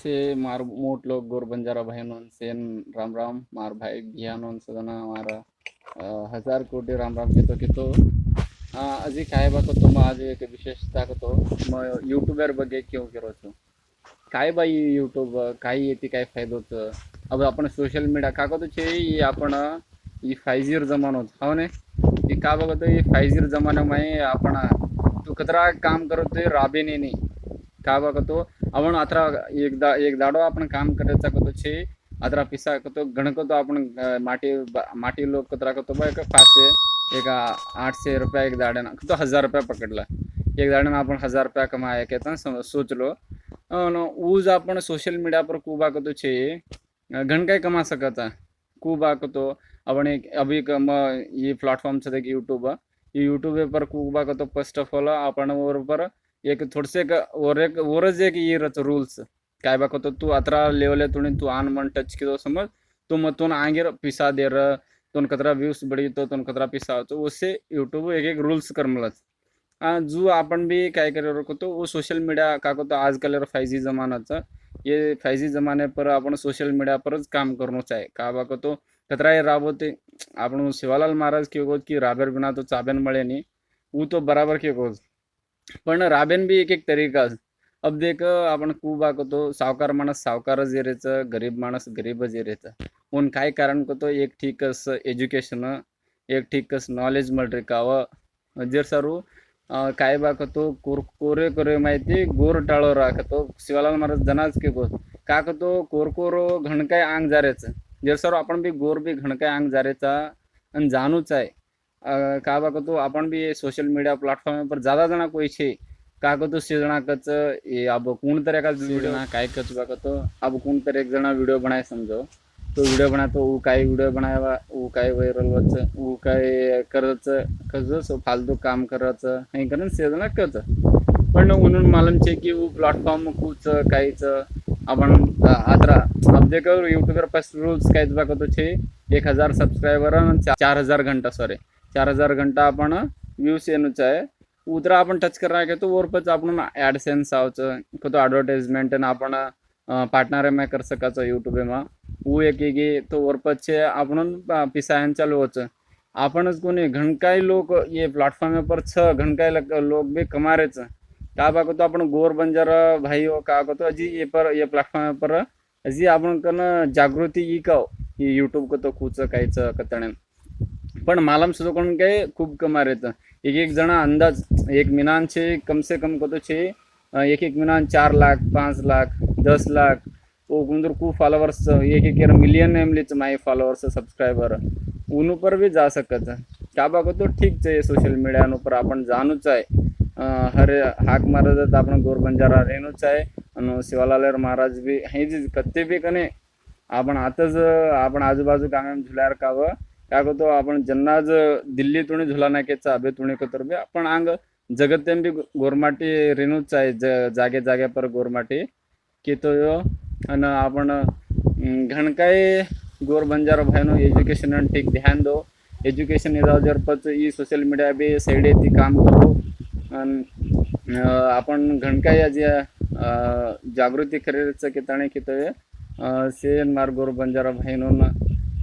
से मार मोट लोग गोर बंजारा भाई सेन राम राम मार भाई भियानोन सदना मारा 1000 कोटी राम राम कितो अजी काय बाको तुम आज एक विशेषता को मैं यूट्यूबर बगे क्यों करो छो काय बाई यूट्यूब काय येते काय फायदोच अब आपण सोशल मीडिया का तो छे ये आपण ये 5G जमानो हो ने ये का बघतो ये 5G जमान्यामध्ये आपण तू कतरा काम करतोय राबेने नाही का बघतो आपण आता एकदा एक दाडो आपण काम करायचा कतो छे अदरा पिसा कतो गणकतो आपण माटी लोक कतरा कतो बा एक 500 एक 800 रुपया एक दाड्याना तो 1000 रुपया पकडला एक दाड्याना आपण 1000 रुपया कमाया कहता सोच लो ऊज आपण सोशल मीडिया पर कुबा कतो छे घण काय कमा सकता कुबा कतो आपण एक अभी ये प्लेटफॉर्म से देख यूट्यूब ये यूट्यूब पर कुबा कतो फर्स्ट ऑफ ऑल आपण वर एक थोडसे वरच एक येरच रूल्स काय बाको तो तू अतरा लेवल तुणी तू आन मन टच किदो समज तो मतून आंगेर पिसा देर तोन कतरा व्यूज बड़ी तो तोन कतरा पिसा होतो उससे यूट्यूब एक एक रूल्स करमलच जो आपण भी काय करे रखो तो वो सोशल मीडिया का को तो आजकल 5G जमानाचा ये 5G जमाने पर आपण सोशल मीडिया परच काम करनो चाहे का बाको तो कतरा ये राबोते आपण शिवालाल महाराज के गोद की राबर बिना तो चाबेन मळे नहीं वो तो बराबर के गोद पण राबेन भी एक एक तरीका अब देख आपण खूप तो सावकार माणस सावकार जेरेचं गरीब माणस गरीब जेरेचं उन काय कारण को तो एक ठीकस एज्युकेशन एक ठीकस नॉलेज मळ काव जर सारू काय बाकतो कोरे कोरे माहिती गोर टाळो राखतो शिवालाल महाराज जनाज के गोर काकतो कोरकोरो घणकाय आंग जारेचं जर सर आपण भी गोर भी घणकाय आंग जारेचा आणि जानूच आहे का बाकतो आपण भी सोशल मीडिया प्लेटफॉर्म पर ज़्यादा जना कोई छे का तो से जना कच ये अब कौन तरह का वीडियो ना काय कच बाकतो अब कौन तरह एक जना वीडियो बनाए समझो तो वीडियो बना तो वो काय वीडियो बनाया वो काय वायरल वच वो काय करच कस फालतू काम करच हे करन से जना कच पण म्हणून मालूम छे की वो प्लेटफॉर्म कुछ कायच आपण आदरा अब देखो यूट्यूबर पास रूल्स काय बाकतो छे 1000 सब्सक्राइबर 4000 घंटा सॉरी 4000 घंटा आपण व्यूज येणूच आहे उतरा आपण टच करना के तो और पच आपण एडसेंस आवच को तो एडवर्टाइजमेंट न आपण पार्टनर में कर सकाच यूट्यूब में वो एक तो और पच आपण पिसायन चालू होच आपणच कोणी घणकाई लोक ये प्लेटफॉर्म पर 6 घणकाई लोग भी कमा रेच का बाको तो आपण गोर बंजर भाई हो का को तो अजी ये पर ये प्लेटफॉर्म पर अजी आपण कन जागृती इकाव ये यूट्यूब को तो कुछ कायच कतणे पण मालम सुद्धा कोण काय खूप कमा रेत एक एक जना अंदाज एक मिनान छे कम से कम कतो छे एक एक मिनान 4 लाख 5 लाख 10 लाख वो गुंदर को फॉलोवर्स एक एक मिलियन एमलीच माय फॉलोवर्स सब्सक्राइबर उन पर भी जा सकत का बाको तो ठीक छे सोशल मीडिया नो पर आपण जानूच आहे हर हाक मारत आपण गोर बंजारा रेनूच आहे आणि शिवालाल महाराज भी हे जी कत्ते भी कने आपण आताच आपण आजूबाजू कामम झुलार काव का तो आपण जन्नाज दिल्ली तुणी झुला नाकेचा अबे तुणी कतर बे आपण आंग जगतेम भी गोरमाटी रेनूच आहे जागे जागे पर गोरमाटी की तो अन आपण घणकाय गोर बंजारा भाईनो एज्युकेशन ठीक ध्यान दो एज्युकेशन जर पच ई सोशल मीडिया बे साइड ती काम करो आपण घणकाय आज जागृती करेच की ताणे की तो से मार गोर बंजारा भाईनो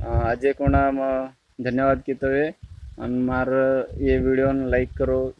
अजय कोणा धन्यवाद कितवे और मार ये वीडियो लाइक करो।